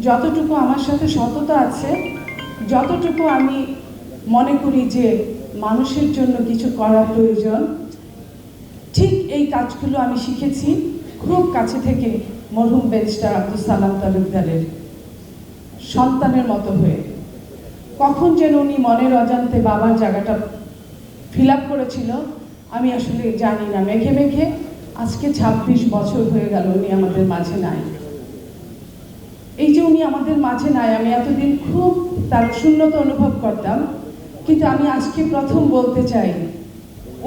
যতটুকু আমার সাথে সততা আছে, যতটুকু আমি মনে করি যে মানুষের জন্য কিছু করা প্রয়োজন, ঠিক এই কাজগুলো আমি শিখেছি খুব কাছে থেকে মরহুম ব্যারিস্টার আব্দুস সালাম তালুকদারের সন্তানের মতো হয়ে। কখন যেন উনি মনের অজান্তে বাবার জায়গাটা ফিল আপ করেছিল আমি আসলে জানি না। মেঘে মেঘে আজকে ২৬ বছর হয়ে গেল উনি আমাদের মাঝে নাই। এই যে উনি আমাদের মাঝে নাই, আমি এতদিন খুব তার শূন্যতা অনুভব করতাম, কিন্তু আমি আজকে প্রথম বলতে চাই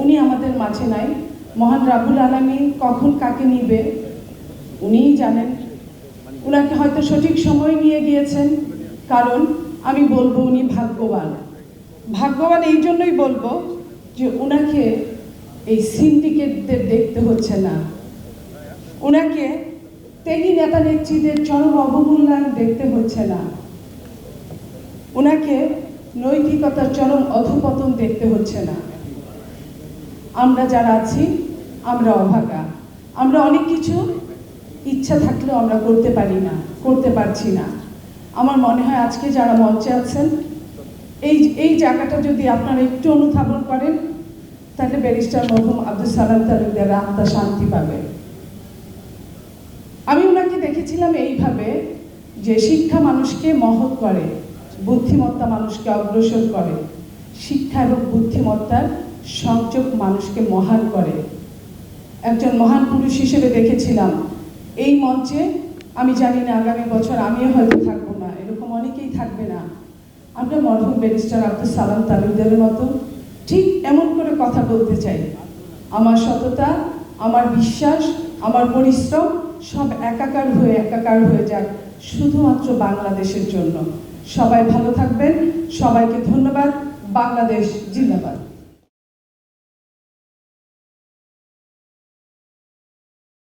উনি আমাদের মাঝে নাই। মহান রাব্বুল আলামিন কখন কাকে নিবে উনিই জানেন। উনাকে হয়তো সঠিক সময় নিয়ে গিয়েছেন, কারণ আমি বলবো উনি ভাগ্যবান। ভাগ্যবান এই জন্যই বলবো যে উনাকে এই সিন্ডিকেটদের দেখতে হচ্ছে না, উনাকে ত্যাগী নেতা নেত্রীদের চরম অবমূল্যায়ন দেখতে হচ্ছে না, উনাকে নৈতিকতার চরম অধঃপতন দেখতে হচ্ছে না। আমরা যারা আছি আমরা অভাগা, আমরা অনেক কিছু ইচ্ছা থাকলেও আমরা করতে পারি না, করতে পারছি না। আমার মনে হয় আজকে যারা মঞ্চে আছেন এই জায়গাটা যদি আপনারা একটু অনুধাবন করেন, তাহলে ব্যারিস্টার মরহুম আব্দুস সালাম তালুকদার আত্মা শান্তি পাবে। আমি ওনাকে দেখেছিলাম এইভাবে যে শিক্ষা মানুষকে মহৎ করে, বুদ্ধিমত্তা মানুষকে অগ্রসর করে, শিক্ষা এবং বুদ্ধিমত্তার সংযোগ মানুষকে মহান করে। একজন মহান পুরুষ হিসেবে দেখেছিলাম এই মঞ্চে। আমি জানি না আগামী বছর আমিও হয়তো থাকবো না, এরকম অনেকেই থাকবে না। আমরা মরহুম ব্যারিস্টার আব্দুস সালাম তালুকদারের মতো ঠিক এমন করে কথা বলতে চাই। আমার সততা, আমার বিশ্বাস, আমার পরিশ্রম সব একাকার হয়ে যাক শুধুমাত্র বাংলাদেশের জন্য। সবাই ভালো থাকবেন, সবাইকে ধন্যবাদ। বাংলাদেশ জিন্দাবাদ।